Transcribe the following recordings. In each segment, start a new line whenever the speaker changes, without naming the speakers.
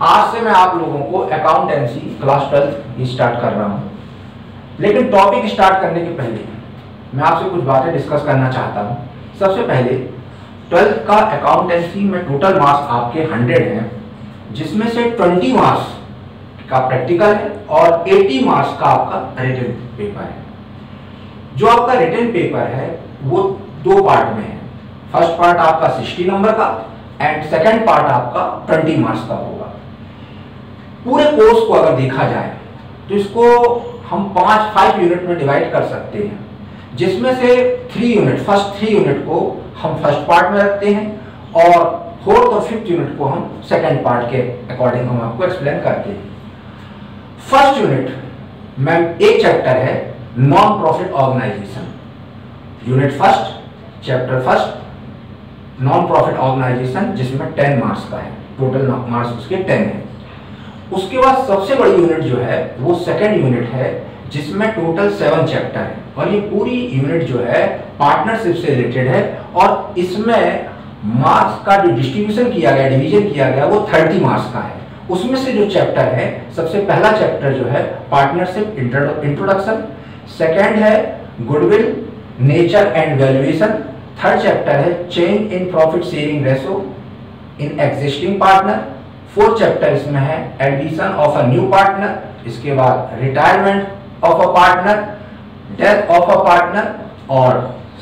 आज से मैं आप लोगों को अकाउंटेंसी क्लास 12 स्टार्ट कर रहा हूँ। लेकिन टॉपिक स्टार्ट करने के पहले मैं आपसे कुछ बातें डिस्कस करना चाहता हूँ। सबसे पहले 12th का अकाउंटेंसी में टोटल मार्क्स आपके 100 हैं, जिसमें से 20 मार्क्स का प्रैक्टिकल है और 80 मार्क्स का आपका रिटन पेपर है। जो आपका रिटन पेपर है वो दो पार्ट में है। फर्स्ट पार्ट आपका 60 नंबर का एंड सेकेंड पार्ट आपका 20 मार्क्स का होगा। पूरे कोर्स को अगर देखा जाए तो इसको हम 5 यूनिट में डिवाइड कर सकते हैं, जिसमें से 3 यूनिट, फर्स्ट 3 यूनिट को हम फर्स्ट पार्ट में रखते हैं और 4th और 5th यूनिट को हम सेकेंड पार्ट के अकॉर्डिंग हम आपको एक्सप्लेन करते हैं। फर्स्ट यूनिट में एक चैप्टर है non profit organisation. Unit first, chapter first, non profit organisation, जिसमें 10 मार्क्स का है, टोटल मार्क्स उसके 10 है। उसके बाद सबसे बड़ी यूनिट जो है वो सेकेंड यूनिट है, जिसमें टोटल 7 चैप्टर है और ये पूरी यूनिट जो है पार्टनरशिप से रिलेटेड है और इसमें मार्क्स का जो डिस्ट्रीब्यूशन किया गया, डिवीजन किया गया, वो 30 मार्क्स का है। उसमें से जो चैप्टर है, सबसे पहला चैप्टर जो है पार्टनरशिप इंट्रोडक्शन, सेकेंड है goodwill, nature and valuation, third chapter है change in profit sharing ratio in existing partner, fourth chapter इसमें है addition of a new partner, इसके बाद retirement of a partner, death of a partner और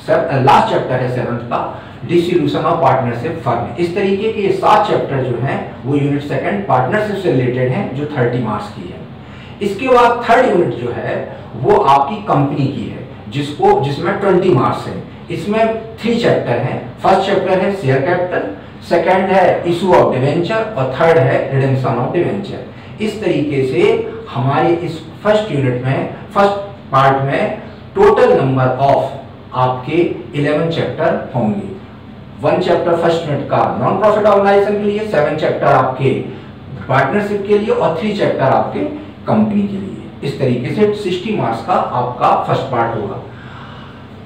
last chapter है 7th का dissolution of partnership firm. इस तरीके के ये 7 चैप्टर जो हैं वो यूनिट सेकंड पार्टनरशिप से रिलेटेड हैं, जो 30 मार्क्स की है। इसके बाद थर्ड यूनिट जो है वो आपकी कंपनी की है, जिसमें 20 मार्क्स है। इसमें 3 चैप्टर हैं। फर्स्ट चैप्टर है शेयर कैपिटल, सेकंड है इशू ऑफ डिवेंचर और थर्ड है रिडेम्पशन ऑफ डिवेंचर। इस तरीके से हमारे इस फर्स्ट यूनिट में, फर्स्ट पार्ट में टोटल नंबर ऑफ आपके 11 चैप्टर होंगे। 1 चैप्टर फर्स्ट यूनिट का नॉन प्रॉफिट ऑर्गेनाइजेशन के लिए, 7 चैप्टर आपके पार्टनरशिप के लिए और 3 चैप्टर आपके कंपनी के लिए। इस तरीके से 60 मार्क्स का आपका फर्स्ट पार्ट होगा।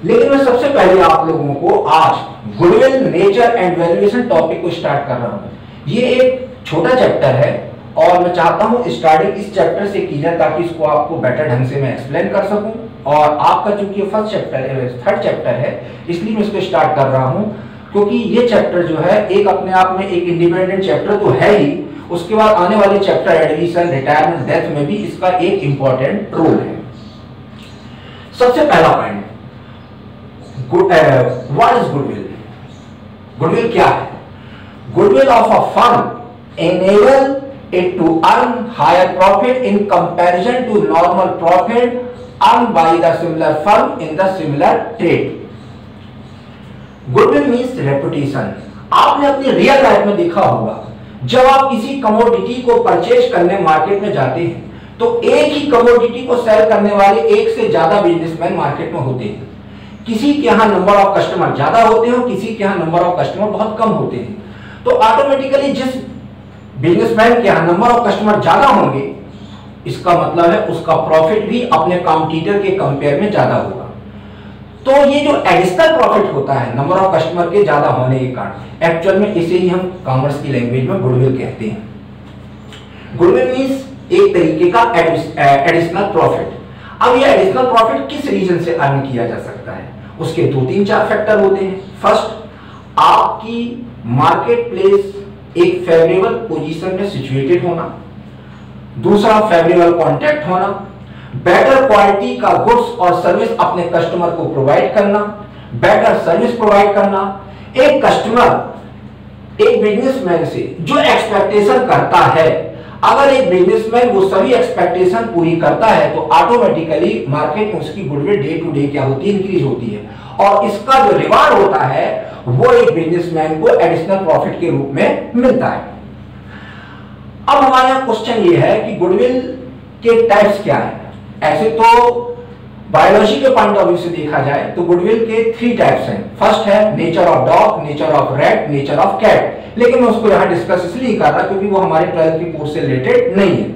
लेकिन मैं सबसे पहले आप लोगों को आज goodwill, nature and valuation topic को स्टार्ट कर रहा हूं। ये एक छोटा चैप्टर है और मैं चाहता हूं स्टार्टिंग इस चैप्टर से की जाए ताकि इसको आपको बेटर ढंग से मैं एक्सप्लेन कर सकूं। और आपका चूंकि फर्स्ट चैप्टर है, थर्ड चैप्टर है, इसलिए मैं इसको स्टार्ट कर रहा हूं, क्योंकि ये चैप्टर जो है एक अपने आप में एक इंडिपेंडेंट चैप्टर तो है ही, उसके बाद आने वाले चैप्टर एडमिशन, रिटायरमेंट, डेथ में भी इसका एक इंपॉर्टेंट रोल है। सबसे पहला point, what is goodwill? Goodwill क्या है? Goodwill of a firm enable it to earn higher profit in comparison to normal profit earned by the similar firm in the similar trade. Goodwill means reputation. आपने अपनी real life में देखा होगा, जब आप किसी कमोडिटी को परचेज करने मार्केट में जाते हैं तो एक ही कमोडिटी को सेल करने वाले एक से ज्यादा बिजनेसमैन मार्केट में होते हैं। किसी के यहाँ नंबर ऑफ कस्टमर ज्यादा होते हैं, किसी के यहाँ नंबर ऑफ कस्टमर बहुत कम होते हैं। तो ऑटोमेटिकली जिस बिजनेसमैन के यहाँ नंबर ऑफ कस्टमर ज्यादा होंगे, इसका मतलब है उसका प्रॉफिट भी अपने कॉम्पिटिटर के कंपेयर में ज्यादा होगा। तो ये जो एडिशनल प्रॉफिट होता है नंबर ऑफ कस्टमर के ज्यादा होने के कारण, एक्चुअल में इसे ही हम कॉमर्स की लैंग्वेज में गुडविल कहते हैं। गुडविल मींस एक तरीके का एडिशनल प्रॉफिट। अब ये एडिशनल प्रॉफिट किस रीजन से अर्न किया जा सकता है? उसके 2-3-4 फैक्टर होते हैं। फर्स्ट, आपकी मार्केट प्लेस एक फेवरेबल पोजीशन में सिचुएटेड होना, दूसरा फेवरेबल कॉन्टैक्ट होना, बेटर क्वालिटी का गुड्स और सर्विस अपने कस्टमर को प्रोवाइड करना, बेटर सर्विस प्रोवाइड करना। एक कस्टमर एक बिजनेसमैन से जो एक्सपेक्टेशन करता है, अगर एक बिजनेसमैन वो सभी एक्सपेक्टेशन पूरी करता है तो ऑटोमेटिकली मार्केट में उसकी गुडविल डे टू डे क्या होती है, इंक्रीज होती है और इसका जो रिवार्ड होता है वो एक बिजनेसमैन को एडिशनल प्रॉफिट के रूप में मिलता है। अब हमारे यहाँ क्वेश्चन ये है कि गुडविल के टाइप्स क्या हैं? ऐसे तो बायोलॉजी के पॉइंट ऑफ व्यू से देखा जाए तो गुडविल के 3 टाइप्स हैं। फर्स्ट है nature of dog, nature of rat, nature of cat. लेकिन मैं उसको यहाँ डिस्कस इसलिए कर रहा क्योंकि वो हमारे 12th की कोर्स से रिलेटेड नहीं है।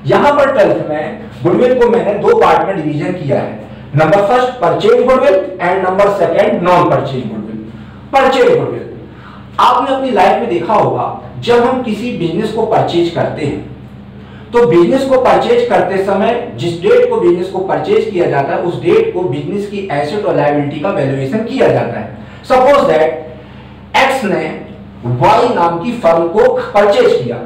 यहाँ पर 12th में गुडविल को मैंने 2 पार्ट में डिवीजन किया है। Number first purchase goodwill and number second non purchase goodwill. Purchase goodwill, आपने अपनी लाइफ में देखा होगा जब हम किसी बिजनेस को परचेज करते हैं तो बिजनेस को परचेज करते समय जिस डेट को बिजनेस को परचेज किया जाता है उस डेट को बिजनेस की एसेट और लायबिलिटी का वैल्यूएशन किया जाता है। सपोज दैट एक्स ने वाई नाम की फर्म को परचेज किया,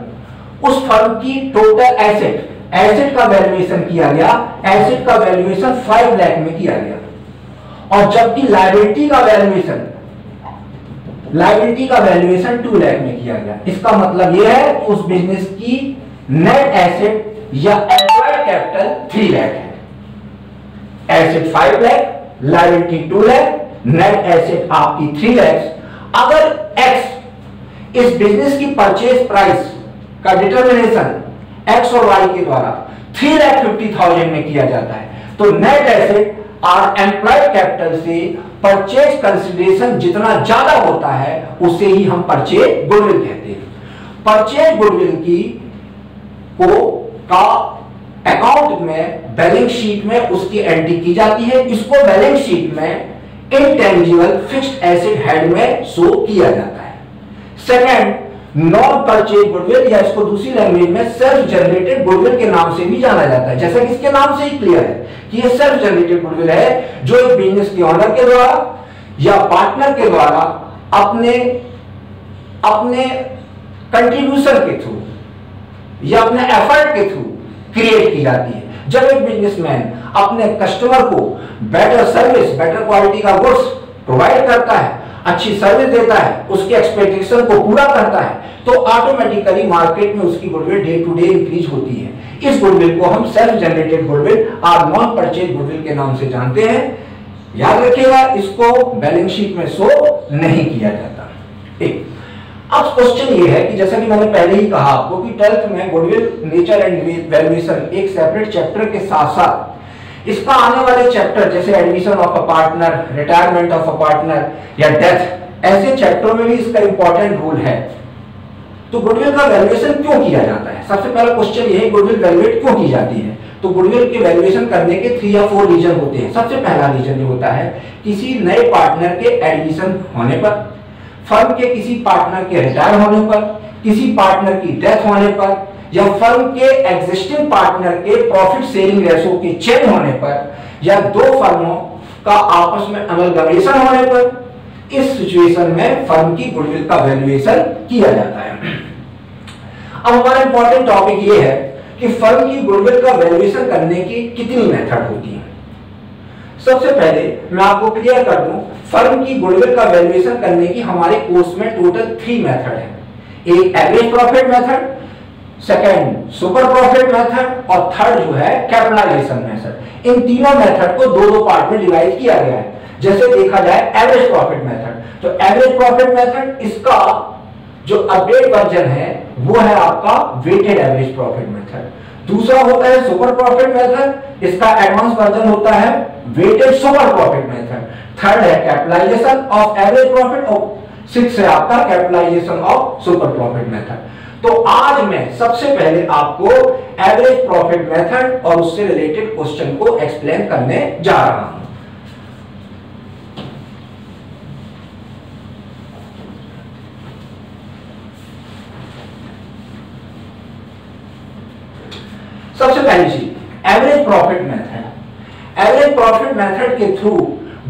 उस फर्म की टोटल एसेट का वैल्यूएशन किया गया, एसेट का वैल्यूएशन 5 लाख में किया गया, और जबकि लायबिलिटी का वैल्यूएशन 2 लाख में किया गया। इसका मतलब यह है कि उस बिजनेस की नेट एसेट या एम्प्लॉयड कैपिटल 3 लाख है। Asset 5 lakh, liability 2 lakh, net asset आपकी 3 लाख। अगर एक्स इस बिजनेस की परचेज प्राइस का डिटर्मिनेशन एक्स और वाई के द्वारा 3,50,000 में किया जाता है, तो नेट एसेट और एम्प्लॉयड कैपिटल से परचेज कंसिडरेशन जितना ज्यादा होता है उसे ही हम परचेज गुडविल कहते हैं। परचेज गुडविल की का अकाउंट में बैलेंस शीट में उसकी एंट्री की जाती है। इसको बैलेंस शीट में इंटेंजिबल फिक्स्ड एसेट हेड में शो किया जाता है। सेकंड, नॉन परचेज गुडविल, या इसको दूसरी लैंग्वेज में सेल्फ जनरेटेड गुडविल के नाम से भी जाना जाता है। जैसा कि इसके नाम से ही क्लियर है कि ये सेल्फ जनरेटेड गुडविल है जो एक बिजनेस के ओनर के द्वारा या पार्टनर के द्वारा अपने कंट्रीब्यूशन के थ्रू या अपने एफर्ट के थ्रू क्रिएट की जाती है। जब एक बिजनेसमैन अपने कस्टमर को बेटर सर्विस, बेटर क्वालिटी का गुड्स प्रोवाइड करता है, अच्छी सर्विस देता है, उसके एक्सपेक्टेशन को पूरा करता है, तो ऑटोमेटिकली मार्केट में उसकी goodwill day to day increase होती है। इस गुडविल को हम सेल्फ जनरेटेड गुडविल और नॉन परचेज गुडविल के नाम से जानते हैं। याद रखिएगा, इसको बैलेंस शीट में शो नहीं किया जाता। ठीक, अब क्वेश्चन ये है कि जैसा कि मैंने पहले ही कहा आपको कि 12th में गुडविल नेचर एंड वैल्यूएशन एक सेपरेट चैप्टर के साथ साथ इसका आने वाले चैप्टर जैसे admission of a partner, retirement of a partner या डेथ, ऐसे चैप्टरों में भी इसका इंपॉर्टेंट रोल है। तो गुडविल का वैल्यूएशन क्यों किया जाता है? सबसे पहला क्वेश्चन ये है, गुडविल वैल्यूएट क्यों की जाती है? तो गुडविल के वैल्यूएशन करने के 3 या 4 रीजन होते हैं। सबसे पहला रीजन ये होता है किसी नए पार्टनर के एडमिशन होने पर, फर्म के किसी पार्टनर के रिटायर होने पर, किसी पार्टनर की डेथ होने पर, या फर्म के एग्जिस्टिंग पार्टनर के प्रॉफिट शेयरिंग रेशो के चेंज होने पर, या दो फर्मों का आपस में अमलगमेशन होने पर, इस सिचुएशन में फर्म की गुडविल का वैल्यूएशन किया जाता है। अब हमारा इंपॉर्टेंट टॉपिक ये है कि फर्म की गुडविल का वैल्यूएशन करने की कितनी मेथड होती है। सबसे पहले मैं आपको क्लियर कर दूं, फर्म की गुडविल का वैल्यूएशन करने की हमारे कोर्स में टोटल 3 मेथड है। एक average profit method, second super profit method, और थर्ड जो है कैपिटलाइजेशन मेथड। इन तीनों मेथड को 2-2 पार्ट में डिवाइड किया गया है। जैसे देखा जाए एवरेज प्रॉफिट मेथड, तो एवरेज प्रॉफिट मेथड इसका जो अपडेट वर्जन है वो है आपका वेटेड एवरेज प्रॉफिट मेथड। दूसरा होता है सुपर प्रॉफिट मेथड, इसका एडवांस वर्जन होता है weighted super profit method. Third है कैपिटलाइजेशन ऑफ एवरेज प्रॉफिट, और 6 है आपका capitalisation of super profit method. तो आज मैं सबसे पहले आपको एवरेज प्रॉफिट मेथड और उससे रिलेटेड क्वेश्चन को एक्सप्लेन करने जा रहा हूं। सबसे पहली चीज average profit method. Average profit method के थ्रू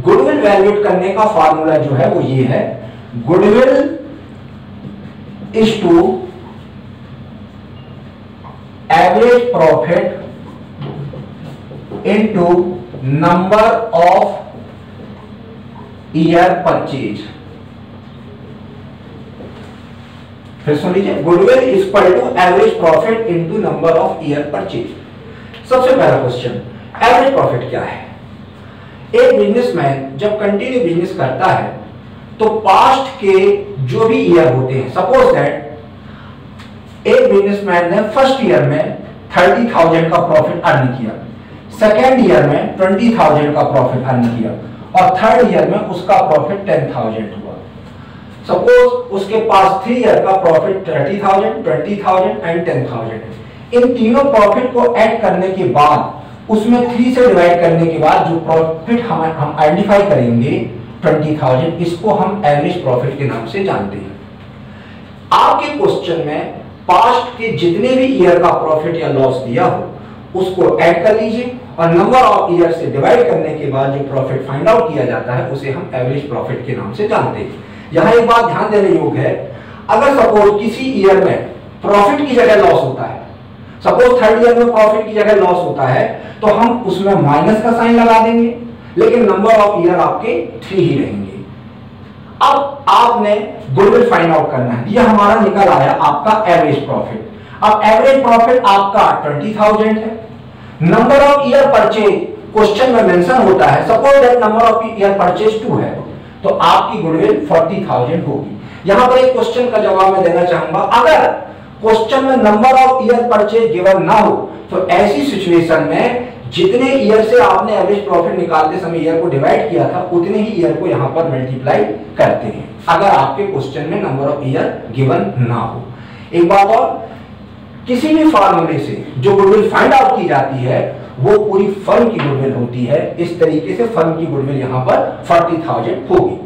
गुडविल वैल्यूएट करने का फार्मूला जो है वो ये है, goodwill is to average profit into number of year purchase. फिर सुन लीजिए, goodwill is equal to average profit into number of year purchase. सबसे पहला क्वेश्चन, एवरेज प्रॉफिट क्या है? एक बिजनेसमैन जब कंटिन्यू बिजनेस करता है तो पास्ट के जो भी ईयर होते हैं, सपोज दैट एक बिजनेसमैन ने फर्स्ट ईयर में 30,000 का प्रॉफिट अर्न किया, सेकेंड ईयर में 20,000 का प्रॉफिट अर्न किया, और थर्ड ईयर में उसका प्रॉफिट 10,000 हुआ। सपोज उसके पास 3 ईयर का प्रॉफिट 30,000, 20,000 एंड 10,000। इन तीनों प्रॉफिट को ऐड करने के बाद, उसमें 3 से डिवाइड करने के बाद जो प्रॉफिट हम आइडेंटिफाई करेंगे 20,000, इसको हम एवरेज प्रॉफिट के नाम से जानते हैं। आपके क्वेश्चन में पास्ट के जितने भी ईयर का प्रॉफिट या लॉस दिया हो उसको ऐड कर लीजिए और नंबर ऑफ ईयर से डिवाइड करने के बाद जो प्रॉफिट फाइंड आउट किया जाता है उसे हम एवरेज प्रॉफिट के नाम से जानते हैं। यहाँ एक बात ध्यान देने योग्य है, अगर सपोज किसी ईयर में प्रॉफिट की जगह लॉस होता है, सपोज थर्ड ईयर में प्रॉफिट की जगह लॉस होता है, तो हम उसमें माइनस का साइन लगा देंगे, लेकिन नंबर ऑफ ईयर आपके 3 ही रहेंगे। अब आपने गुडविल फाइंड आउट करना है, यह हमारा निकल आया आपका एवरेज प्रॉफिट। अब एवरेज प्रॉफिट आपका 20,000 है। Number of year purchase question में मेंशन होता है, suppose that number of year purchase 2 है, तो आपकी गुडविल 40,000 होगी। यहां पर एक क्वेश्चन का जवाब मैं देना चाहूंगा, अगर क्वेश्चन में number of year purchase given ना हो तो ऐसी सिचुएशन में जितने ईयर से आपने एवरेज प्रॉफिट निकालते समय ईयर को डिवाइड किया था उतने ही ईयर को यहां पर मल्टीप्लाई करते हैं, अगर आपके क्वेश्चन में नंबर ऑफ ईयर गिवन ना हो। एक बात और, किसी भी फार्मूले से जो गुडविल फाइंड आउट की जाती है वो पूरी फर्म की गुडविल होती है। इस तरीके से फर्म की गुडविल यहां पर 40,000 होगी।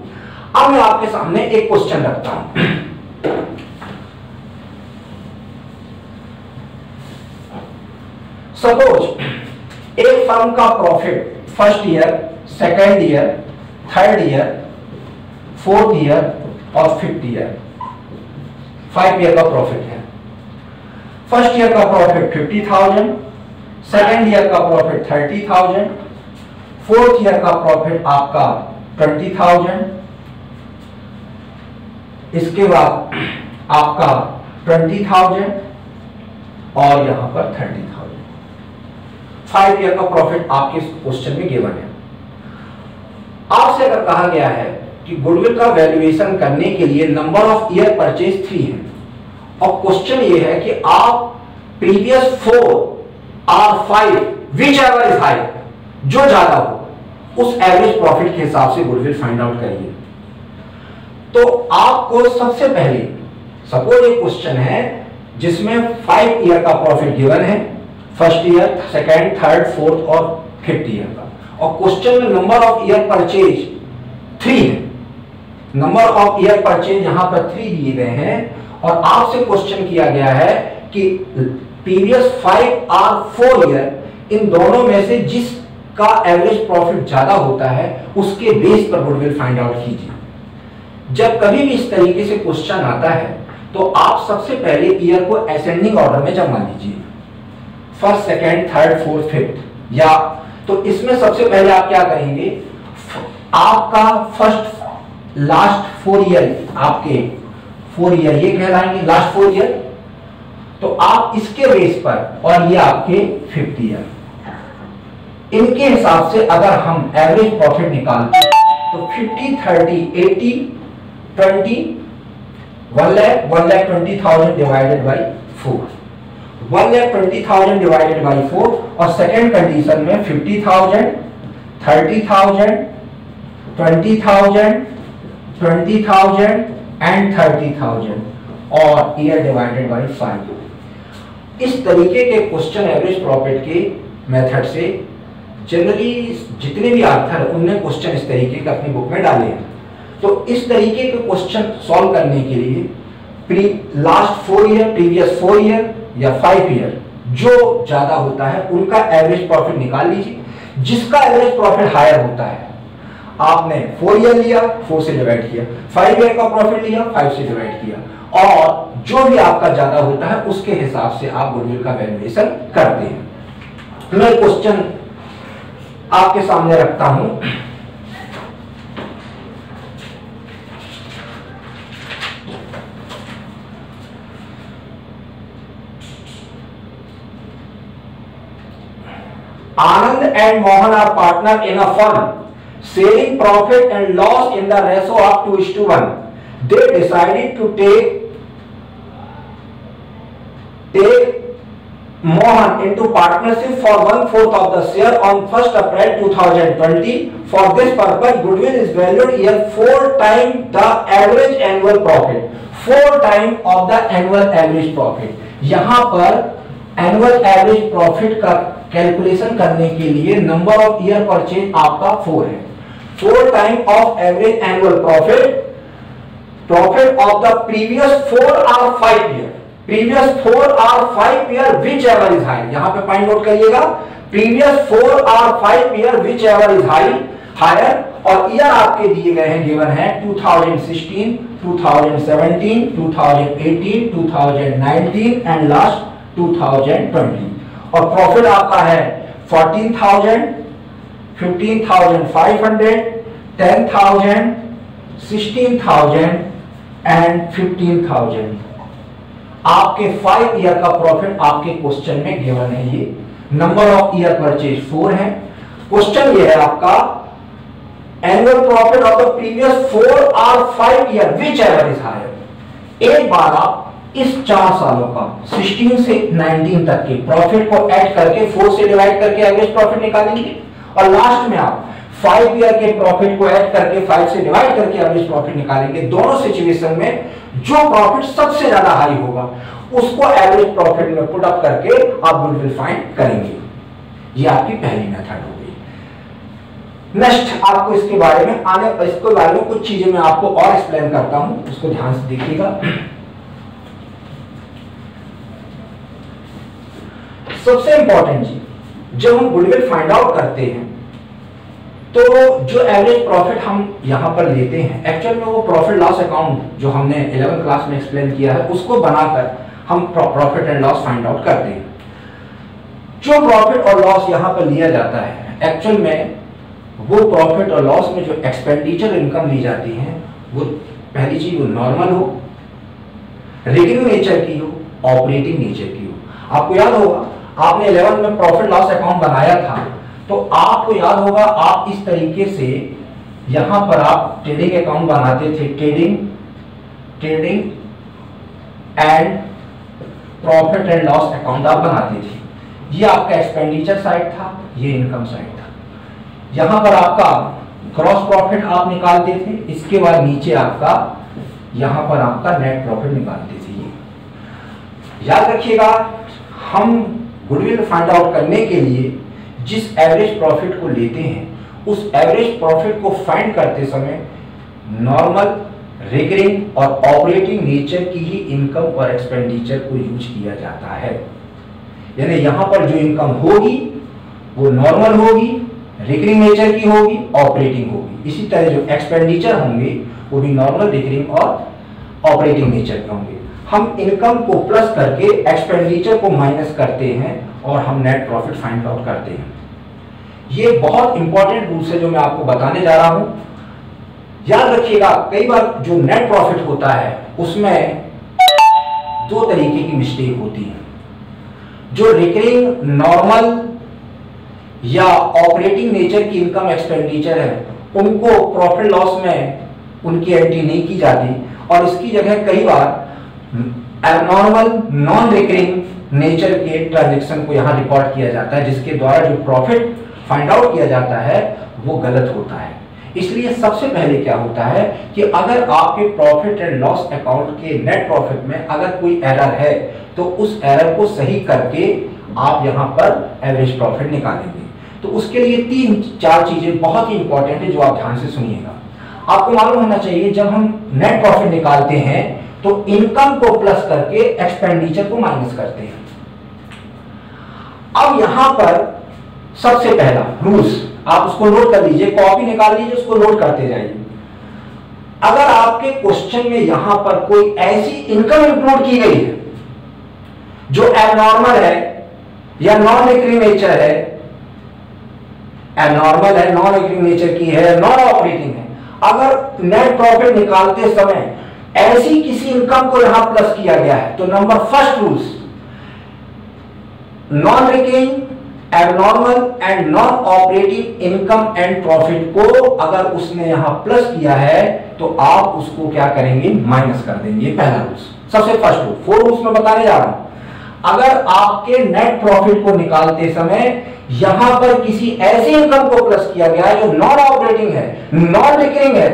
अब मैं आपके सामने एक क्वेश्चन रखता हूं, सपोज एक फर्म का profit first year, second year, third year, fourth year और फिफ्थ ईयर 5 ईयर का प्रॉफिट है। फर्स्ट ईयर का प्रॉफिट 50,000, सेकेंड ईयर का प्रॉफिट 30,000, फोर्थ ईयर का प्रॉफिट आपका 20,000, इसके बाद आपका 20,000 और यहां पर 30,000। 5 ईयर का प्रॉफिट आपके क्वेश्चन में गिवन है। आपसे अगर कहा गया है कि गुडविल का वैल्यूएशन करने के लिए नंबर ऑफ ईयर परचेज 3 है और क्वेश्चन ये है कि आप प्रीवियस 4 और 5 विच एवर इज हाई, जो ज्यादा हो उस एवरेज प्रॉफिट के हिसाब से गुडविल फाइंड आउट करिए। तो आपको सबसे पहले सपोज एक क्वेश्चन है जिसमें 5 ईयर का प्रॉफिट गिवन है, first year, second, third, fourth और फिफ्थ ईयर का, और क्वेश्चन में नंबर ऑफ ईयर परचेज 3 है। नंबर ऑफ ईयर परचेज यहां पर 3 दिए गए हैं और आपसे क्वेश्चन किया गया है कि प्रीवियस 5 और 4 ईयर इन दोनों में से जिसका एवरेज प्रॉफिट ज्यादा होता है उसके बेस पर गुडविल फाइंड आउट कीजिए। जब कभी भी इस तरीके से क्वेश्चन आता है तो आप सबसे पहले ईयर को असेंडिंग ऑर्डर में जमा लीजिए, first, second, third, fourth, fifth, या तो इसमें सबसे पहले आप क्या करेंगे, आपका फर्स्ट लास्ट 4 ईयर, आपके 4 ईयर ये कहलाएंगे लास्ट 4 ईयर, तो आप इसके बेस पर, और ये आपके 5th ईयर, इनके हिसाब से अगर हम एवरेज प्रॉफिट निकालते हैं तो 50, 30, 80, 20, 1,20,000 डिवाइडेड बाई 4, 1,20,000 डिवाइडेड बाई 4, और सेकेंड कंडीशन में 50,000, 30,000, 20,000, 20,000 एंड 30,000 और ईयर डिवाइडेड बाई 5। इस तरीके के क्वेश्चन एवरेज प्रॉफिट के मेथड से जनरली जितने भी आर्थर उनने क्वेश्चन इस तरीके के अपनी बुक में डाले हैं। तो इस तरीके के क्वेश्चन सॉल्व करने के लिए लास्ट 4 ईयर, प्रीवियस 4 ईयर या 5 ईयर जो ज्यादा होता है उनका एवरेज प्रॉफिट निकाल लीजिए। जिसका एवरेज प्रॉफिट हायर होता है, आपने 4 ईयर लिया, 4 से डिवाइड किया, 5 ईयर का प्रॉफिट लिया, 5 से डिवाइड किया, और जो भी आपका ज्यादा होता है उसके हिसाब से आप गुडविल का वैल्यूएशन करते हैं। मैं क्वेश्चन आपके सामने रखता हूं, Anand and Mohan are partner in a firm, sharing profit and loss in the ratio of 2:1. They decided to take Mohan into partnership for 1/4 of the share on 1st April 2020. For this purpose, goodwill is valued here 4 times the average annual profit. 4 times of the annual average profit. यहाँ पर annual average profit का calculation करने के लिए number of year purchase आपका 4 है। 4 time of average annual profit profit of the previous 4 और 5 year, previous 4 और 5 year which ever is high, यहां पे पॉइंट नोट करिएगा, प्रीवियस 4 और 5 year which ever is higher, और ईयर आपके दिए गए हैं, गिवन है 2016, 2017, 2018, 2019 एंड लास्ट 2020, और प्रॉफिट आपका है 14,000, 15,500, 10,000, 16,000 एंड 15,000। आपके 5 ईयर का प्रॉफिट आपके क्वेश्चन में गिवन है। ये नंबर ऑफ ईयर परचेज 4 है। क्वेश्चन ये है आपका, annual profit of the previous 4 और 5 year which ever is higher. एक बार आप इस 4 सालों का 16 से 19 तक के प्रॉफिट को ऐड करके 4 से डिवाइड करके एवरेज प्रॉफिट निकालेंगे, और लास्ट में आप 5 ईयर के प्रॉफिट को ऐड करके 5 से डिवाइड करके एवरेज प्रॉफिट निकालेंगे। दोनों सिचुएशन में जो प्रॉफिट सबसे ज्यादा हाई होगा उसको एवरेज प्रॉफिट में पुट अप करके आप गुडविल फाइंड करेंगे। ये आपकी पहली मेथड हो गई। नेक्स्ट आपको इसके बारे में कुछ चीजें मैं आपको और एक्सप्लेन करता हूं, उसको ध्यान से देखिएगा। सबसे इंपॉर्टेंट चीज, जब हम गुडविल फाइंड आउट करते हैं तो जो एवरेज प्रॉफिट हम यहां पर लेते हैं, एक्चुअल में वो प्रॉफिट लॉस अकाउंट जो हमने 11th क्लास में एक्सप्लेन किया है उसको बनाकर हम profit and loss find out करते हैं। जो प्रॉफिट और लॉस यहां पर लिया जाता है, एक्चुअल में वो प्रॉफिट और लॉस में जो एक्सपेंडिचर इनकम ली जाती है, वो पहली चीज वो नॉर्मल हो, रेगुलर नेचर की हो, ऑपरेटिंग नेचर की हो। आपको याद होगा आपने 11 में प्रॉफिट लॉस अकाउंट बनाया था, तो आपको याद होगा आप इस तरीके से यहां पर आप ट्रेडिंग अकाउंट बनाते थे, trading and profit and loss account आप बनाते थे। ये आपका एक्सपेंडिचर साइड था, ये इनकम साइड था। यहां पर आपका ग्रॉस प्रॉफिट आप निकालते थे, इसके बाद नीचे आपका यहां पर आपका नेट प्रॉफिट निकालते थे। ये याद रखिएगा, हम गुडविल फाइंड आउट करने के लिए जिस एवरेज प्रॉफिट को लेते हैं, उस एवरेज प्रॉफिट को फाइंड करते समय नॉर्मल, रिकरिंग और ऑपरेटिंग नेचर की ही इनकम और एक्सपेंडिचर को यूज किया जाता है। यानी यहां पर जो इनकम होगी वो नॉर्मल होगी, रिकरिंग नेचर की होगी, ऑपरेटिंग होगी। इसी तरह जो एक्सपेंडिचर होंगे वो भी नॉर्मल, रिकरिंग और ऑपरेटिंग नेचर के होंगे। हम इनकम को प्लस करके एक्सपेंडिचर को माइनस करते हैं और हम नेट प्रॉफिट फाइंड आउट करते हैं। ये बहुत इंपॉर्टेंट रूल्स है जो मैं आपको बताने जा रहा हूं। याद रखिएगा, कई बार जो नेट प्रॉफिट होता है उसमें 2 तरीके की मिस्टेक होती है। जो रिकरिंग, नॉर्मल या ऑपरेटिंग नेचर की इनकम एक्सपेंडिचर है, उनको प्रॉफिट लॉस में उनकी एंट्री नहीं की जाती, और इसकी जगह कई बार एबनॉर्मल, नॉन रिकरिंग नेचर के ट्रांजैक्शन को यहां रिकॉर्ड किया जाता है, जिसके द्वारा जो प्रॉफिट फाइंड आउट किया जाता है वो गलत होता है। इसलिए सबसे पहले क्या होता है कि अगर आपके प्रॉफिट एंड लॉस अकाउंट के नेट प्रॉफिट में अगर कोई एरर है, तो उस एरर को सही करके आप यहां पर एवरेज प्रॉफिट निकालेंगे। तो उसके लिए 3-4 चीजें बहुत ही इंपॉर्टेंट है जो आप ध्यान से सुनिएगा। आपको मालूम होना चाहिए, जब हम नेट प्रॉफिट निकालते हैं तो इनकम को प्लस करके एक्सपेंडिचर को माइनस करते हैं। अब यहां पर सबसे पहला रूल्स आप उसको नोट कर लीजिए, कॉपी निकाल लीजिए, उसको नोट करते जाइए। अगर आपके क्वेश्चन में यहां पर कोई ऐसी इनकम इंक्लूड की गई है जो एबनॉर्मल है या नॉन रिकरिंग नेचर है, एबनॉर्मल है, नॉन रिकरिंग नेचर की है, नॉन ऑपरेटिंग है, अगर नेट प्रॉफिट निकालते समय ऐसी किसी इनकम को यहां प्लस किया गया है, तो number first rules, non recurring, abnormal and non operating income and profit को अगर उसने यहां प्लस किया है तो आप उसको क्या करेंगे, माइनस कर देंगे। पहला रूल्स, सबसे फर्स्ट रूल, 4 रूल्स में बताने जा रहा हूं। अगर आपके नेट प्रॉफिट को निकालते समय यहां पर किसी ऐसी इनकम को प्लस किया गया है जो नॉन ऑपरेटिंग है, नॉन रिकरिंग है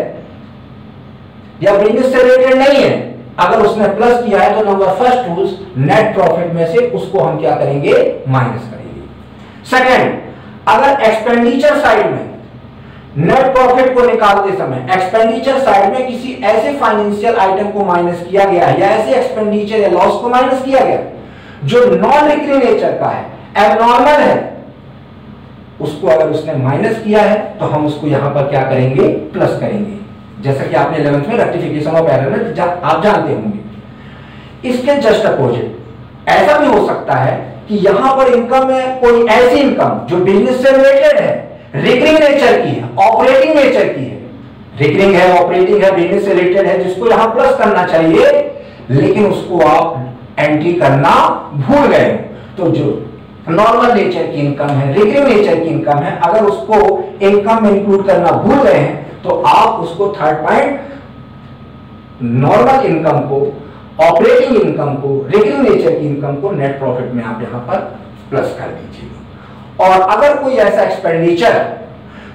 या बिजनेस से रिलेटेड नहीं है, अगर उसने प्लस किया है तो number first rules, net profit में से उसको हम क्या करेंगे, माइनस करेंगे। सेकंड, अगर एक्सपेंडिचर साइड में नेट प्रॉफिट को निकालते समय एक्सपेंडिचर साइड में किसी ऐसे फाइनेंशियल आइटम को माइनस किया गया है या ऐसे एक्सपेंडिचर या लॉस को माइनस किया गया जो नॉन रिकरिंग नेचर का है, एबनॉर्मल है, उसको अगर उसने माइनस किया है तो हम उसको यहां पर क्या करेंगे, प्लस करेंगे। जैसा कि आपने 11th में रेक्टिफिकेशन ऑफ एरर में आप जानते होंगे। इसके जस्ट अपोजिट ऐसा भी हो सकता है कि यहां पर इनकम में कोई ऐसी इनकम जो बिजनेस से रिलेटेड है, रिकरिंग नेचर की है, ऑपरेटिंग नेचर की है, रिकरिंग है, ऑपरेटिंग है, बिजनेस से रिलेटेड है, जिसको यहां प्लस करना चाहिए, लेकिन उसको आप एंट्री करना भूल गए। तो जो नॉर्मल नेचर की इनकम है, रिकरिंग नेचर की इनकम है, अगर उसको इनकम में इंक्लूड करना भूल गए हैं तो आप उसको थर्ड पॉइंट नॉर्मल इनकम को, ऑपरेटिंग इनकम को, रिकरिंग नेचर की इनकम को नेट प्रॉफिट में आप यहां पर प्लस कर दीजिएगा। और अगर कोई ऐसा एक्सपेंडिचर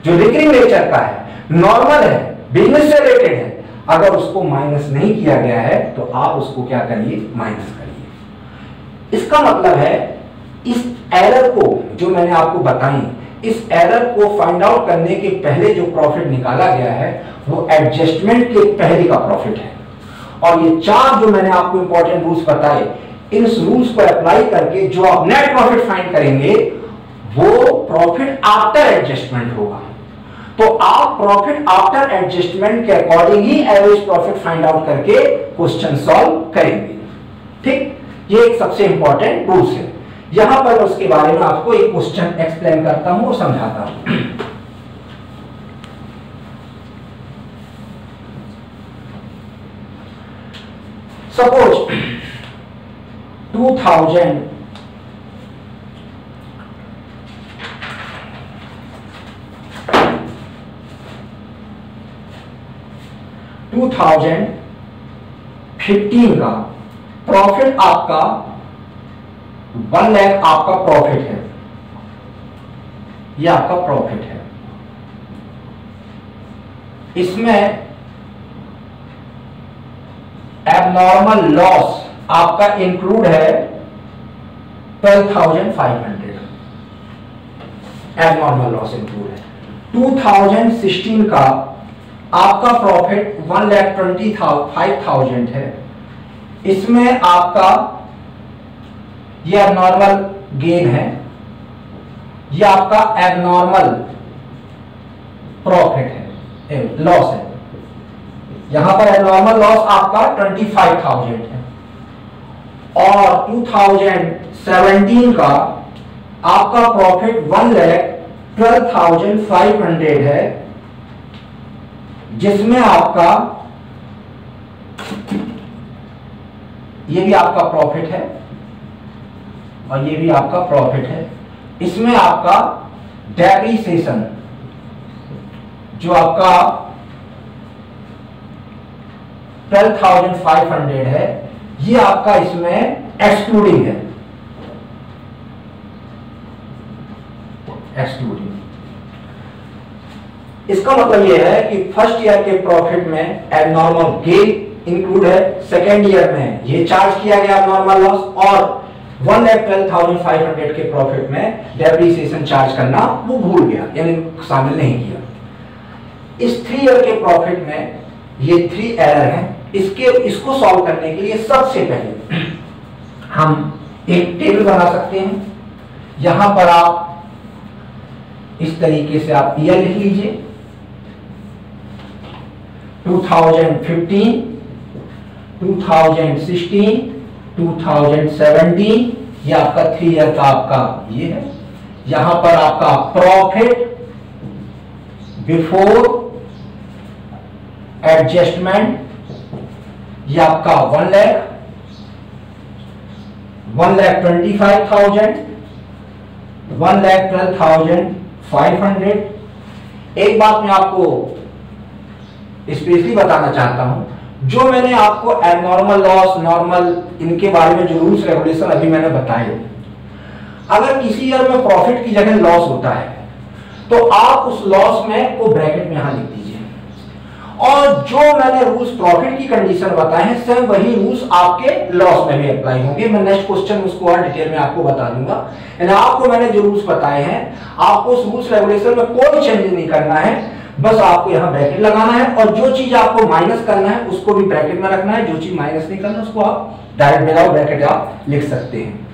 जो रिकरिंग नेचर का है, नॉर्मल है, बिजनेस से रिलेटेड है, अगर उसको माइनस नहीं किया गया है तो आप उसको क्या करिए, माइनस करिए। इसका मतलब है इस एरर को जो मैंने आपको बताई, इस एरर को फाइंड आउट करने के पहले जो प्रॉफिट निकाला गया है वो एडजस्टमेंट के पहले का प्रॉफिट है। और ये चार जो मैंने आपको इंपॉर्टेंट रूल्स बताए, इन रूल्स को अप्लाई करके जो आप नेट प्रॉफिट फाइंड करेंगे वो प्रॉफिट आफ्टर एडजस्टमेंट होगा। तो आप प्रॉफिट आफ्टर एडजस्टमेंट के अकॉर्डिंग ही एवरेज प्रॉफिट फाइंड आउट करके क्वेश्चन सॉल्व करेंगे। ठीक, ये एक सबसे इंपॉर्टेंट रूल्स है। यहां पर उसके बारे में आपको एक क्वेश्चन एक्सप्लेन करता हूं और समझाता हूं। सपोज 2015 का प्रॉफिट आपका 1 लाख आपका प्रॉफिट है, यह आपका प्रॉफिट है। इसमें एबनॉर्मल लॉस आपका इंक्लूड है 12,500, एबनॉर्मल लॉस इंक्लूड है। 2016 का आपका प्रॉफिट 1,25,000 है, इसमें आपका ये एबनॉर्मल गेन है, ये आपका एबनॉर्मल प्रॉफिट है, लॉस है। यहां पर एबनॉर्मल लॉस आपका 25,000 है। और 2017 का आपका प्रॉफिट 1,12,500 है, जिसमें आपका ये भी आपका प्रॉफिट है और ये भी आपका प्रॉफिट है। इसमें आपका डेप्रिसिएशन जो आपका 12,500 है, ये आपका इसमें एक्सक्लूडिंग है, एक्सक्लूडिंग। इसका मतलब ये है कि फर्स्ट ईयर के प्रॉफिट में एबनॉर्मल गेन इंक्लूड है, सेकेंड ईयर में ये चार्ज किया गया एबनॉर्मल लॉस, और 1,12,500 के प्रॉफिट में डेप्रिसिएशन चार्ज करना वो भूल गया, यानी शामिल नहीं किया। इस 3 ईयर के प्रॉफिट में ये 3 एरर हैं। इसको सॉल्व करने के लिए सबसे पहले हम एक टेबल बना सकते हैं। यहां पर आप इस तरीके से आप ईयर लिख लीजिए, 2015, 2016, 2017, ये आपका 3 ईयर का आपका ये है। यहां पर आपका प्रॉफिट बिफोर एडजस्टमेंट, ये आपका 1,25,000, 1,12,500। एक बात मैं आपको स्पेशली बताना चाहता हूं, जो मैंने आपको एबनॉर्मल लॉस, नॉर्मल, इनके बारे में जो रूल्स रेगुलेशन अभी मैंने बताए, अगर किसी ईयर में प्रॉफिट की जगह लॉस होता है तो आप उस लॉस में को ब्रैकेट में यहां लिख दीजिए, और जो मैंने रूल्स प्रॉफिट की कंडीशन बताए हैं सेम वही रूल्स आपके लॉस में भी अप्लाई होंगे। मैं नेक्स्ट क्वेश्चन उसको और डिटेल में आपको बता दूंगा। यानी आपको मैंने जो रूल्स बताए हैं, आपको उस रूल्स रेगुलेशन में कोई चेंज नहीं करना है, बस आपको यहाँ ब्रैकेट लगाना है और जो चीज आपको माइनस करना है उसको भी ब्रैकेट में रखना है, जो चीज माइनस नहीं करना उसको आप डायरेक्ट विदाउट ब्रैकेट आप लिख सकते हैं।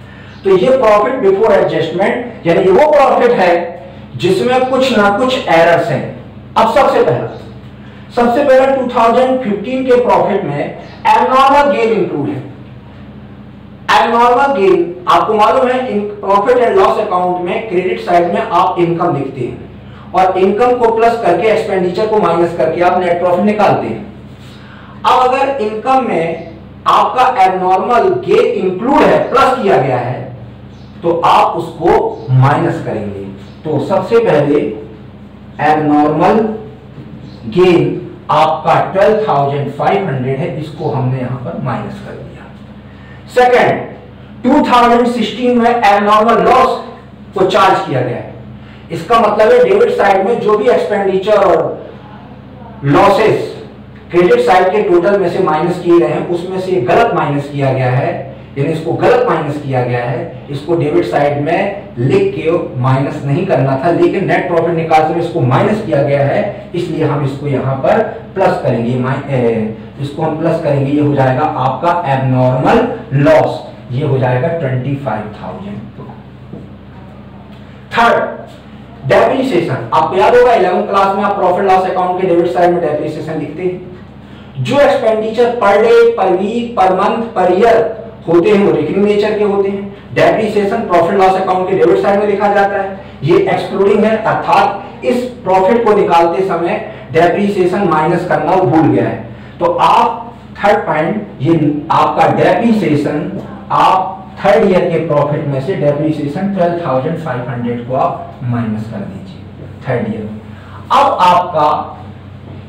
तो ये प्रॉफिट बिफोर एडजस्टमेंट यानी वो प्रॉफिट है जिसमें कुछ ना कुछ एरर्स हैं। अब सबसे पहला 2015 के प्रॉफिट में एबनॉर्मल गेन इंक्लूड है। एबनॉर्मल गेन आपको मालूम है प्रॉफिट एंड लॉस अकाउंट में क्रेडिट साइड में आप इनकम लिखते हैं और इनकम को प्लस करके एक्सपेंडिचर को माइनस करके आप नेट प्रॉफिट निकालते हैं। अब अगर इनकम में आपका एबनॉर्मल गेन इंक्लूड है, प्लस किया गया है, तो आप उसको माइनस करेंगे। तो सबसे पहले एबनॉर्मल गेन आपका 12,500 है, इसको हमने यहां पर माइनस कर दिया। सेकंड 2016 में एबनॉर्मल लॉस को चार्ज किया गया है। इसका मतलब है डेबिट साइड में जो भी एक्सपेंडिचर और लॉसेस क्रेडिट साइड के टोटल में से माइनस किए गए हैं उसमें से गलत माइनस किया गया है, यानी इसको गलत माइनस किया गया है। इसको डेबिट साइड में लिख के माइनस नहीं करना था, लेकिन नेट प्रॉफिट निकालते हुए इसको माइनस किया गया है, इसलिए हम इसको यहाँ पर प्लस करेंगे। इसको हम प्लस करेंगे, ये हो जाएगा आपका एबनॉर्मल लॉस, ये हो जाएगा 25,000। थर्ड डेप्रिसिएशन, आपको याद होगा 11th क्लास में आप प्रॉफिट लॉस अकाउंट के डेबिट साइड में डेप्रिसिएशन लिखते हैं। जो एक्सपेंडिचर पर डे, पर week, per month, per year होते हैं वो रिकरिंग नेचर के होते हैं। डेप्रिसिएशन प्रॉफिट लॉस अकाउंट के डेबिट साइड में लिखा जाता है। ये एक्सक्लूडिंग है, अर्थात इस प्रॉफिट को निकालते समय डेप्रिसिएशन माइनस करना वो भूल गया है। तो आप थर्ड पॉइंट, ये आपका डेप्रिसिएशन आप थर्ड ईयर के प्रॉफिट में से डेप्रिसिएशन 12,500 को आप माइनस कर दीजिए थर्ड ईयर। अब आपका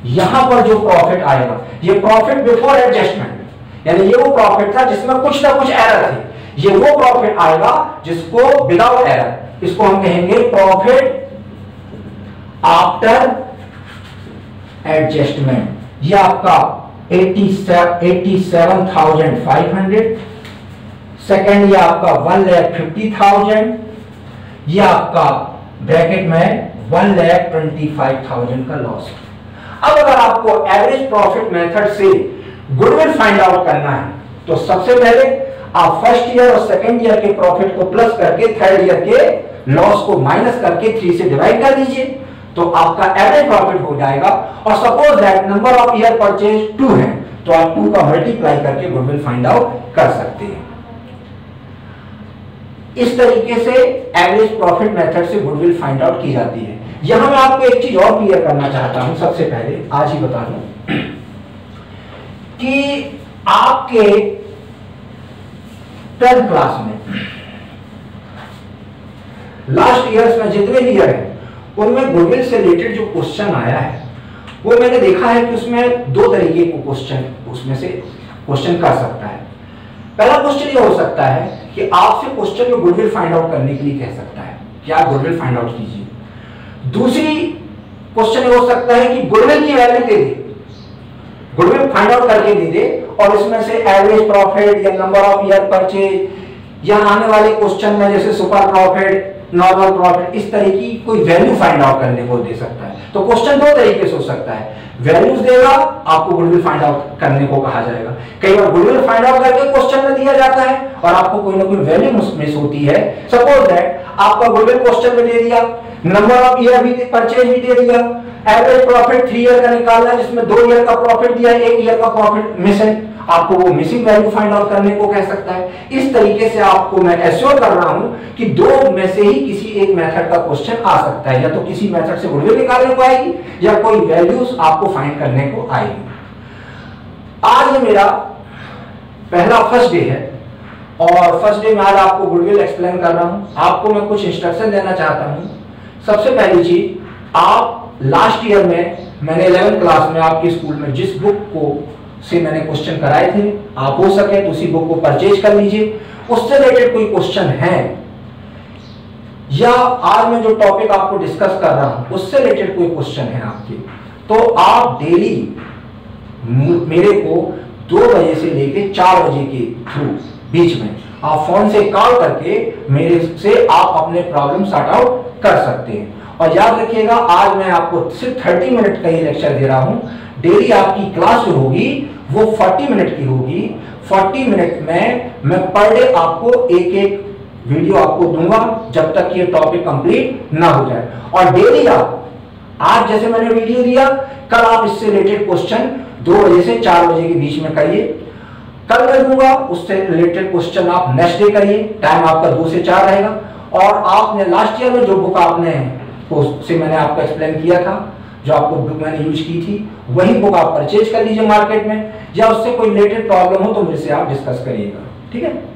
यहां पर जो प्रॉफिट आएगा, ये प्रॉफिट बिफोर एडजस्टमेंट, यानी ये वो प्रॉफिट था जिसमें कुछ ना कुछ एरर थी। ये वो प्रॉफिट आएगा जिसको विदाउट एरर, इसको हम कहेंगे प्रॉफिट आफ्टर एडजस्टमेंट। ये आपका 87,500। सेकेंड ये आपका 1,50,000। ये आपका ब्रैकेट में 1,25,000 का लॉस। अब अगर आपको एवरेज प्रॉफिट मेथड से गुडविल फाइंड आउट करना है तो सबसे पहले आप फर्स्ट ईयर और सेकेंड ईयर के प्रॉफिट को प्लस करके थर्ड ईयर के लॉस को माइनस करके 3 से डिवाइड कर दीजिए, तो आपका एवरेज प्रॉफिट हो जाएगा। और suppose that number of year purchase 2 है, तो आप 2 का मल्टीप्लाई करके गुडविल फाइंड आउट कर सकते हैं। इस तरीके से एवरेज प्रॉफिट मेथड से गुडविल फाइंड आउट की जाती है। यहां मैं आपको एक चीज और क्लियर करना चाहता हूं, सबसे पहले आज ही बता दूं कि आपके 10th क्लास में लास्ट ईयर्स में जितने भी ईयर है उनमें गुडविल से रिलेटेड जो क्वेश्चन आया है वो मैंने देखा है कि उसमें 2 तरीके को क्वेश्चन उसमें से क्वेश्चन कर सकता है। पहला क्वेश्चन ये हो सकता है कि आपसे क्वेश्चन में गुडविल फाइंड आउट करने के लिए कह सकता है कि आप गुडविल फाइंड आउट कीजिए। दूसरी क्वेश्चन ये हो सकता है कि गुडविल की वैल्यू दे दे, गुडविल फाइंड आउट करके दे दे और इसमें से एवरेज प्रॉफिट या नंबर ऑफ ईयर परचेज या आने वाले क्वेश्चन में जैसे सुपर प्रॉफिट, नॉर्मल प्रॉफिट, इस तरह की कोई वैल्यू फाइंड आउट करने को दे सकता है। तो क्वेश्चन 2 तरीके से हो सकता है, वैल्यूज देगा, आपको गुडविल फाइंड आउट करने को कहा जाएगा। कई बार गुडविल फाइंड आउट करके क्वेश्चन में दिया जाता है और आपको कोई ना कोई वैल्यू मिस होती है। सपोज दैट आपका गुडविल क्वेश्चन में दे दिया, नंबर ऑफ ईयर भी परचेज भी दे दिया, एवरेज प्रॉफिट 3 ईयर का निकालना है जिसमें 2 ईयर का प्रॉफिट दिया, 1 ईयर का प्रॉफिट मिसिंग, आपको वो मिसिंग वैल्यू फाइंड आउट करने को कह सकता है। इस तरीके से आपको मैं एश्योर कर रहा हूं कि 2 में से ही किसी एक मेथड का क्वेश्चन आ सकता है, या तो किसी मेथड से गुडविल निकालने को आएगी या कोई वैल्यूज आपको फाइंड करने को आएगी। आज मेरा पहला फर्स्ट डे है और फर्स्ट डे में आज आपको गुडविल एक्सप्लेन कर रहा हूं। आपको मैं कुछ इंस्ट्रक्शन देना चाहता हूं। सबसे पहली चीज, आप लास्ट ईयर में मैंने 11th क्लास में आपके स्कूल में जिस बुक को से मैंने क्वेश्चन कराए थे, आप हो सके तो उसी बुक को परचेज कर लीजिए। उससे रिलेटेड कोई क्वेश्चन है या आज मैं जो टॉपिक आपको डिस्कस कर रहा हूं उससे रिलेटेड कोई क्वेश्चन है आपके, तो आप डेली मेरे को 2 बजे से लेके 4 बजे के थ्रू बीच में आप फोन से कॉल करके मेरे से आप अपने प्रॉब्लम सॉर्ट आउट कर सकते हैं। और याद रखिएगा आज मैं आपको सिर्फ 30 मिनट का ही लेक्चर दे रहा हूं। डेली आपकी क्लास जो होगी वो 40 मिनट की होगी। 40 मिनट में मैं पर डे आपको एक एक वीडियो आपको दूंगा जब तक ये टॉपिक कंप्लीट ना हो जाए। और डेली आप आज जैसे मैंने वीडियो दिया, कल आप इससे रिलेटेड क्वेश्चन 2 बजे से 4 बजे के बीच में करिए। कल मैं दूंगा उससे रिलेटेड क्वेश्चन आप नेक्स्ट डे करिए। टाइम आपका 2 से 4 रहेगा। और आपने लास्ट ईयर में जो बुक आपने से मैंने आपको एक्सप्लेन किया था, जो आपको बुक मैंने यूज की थी, वही बुक आप परचेज कर लीजिए मार्केट में, या उससे कोई रिलेटेड प्रॉब्लम हो तो मुझसे आप डिस्कस करिएगा। ठीक है।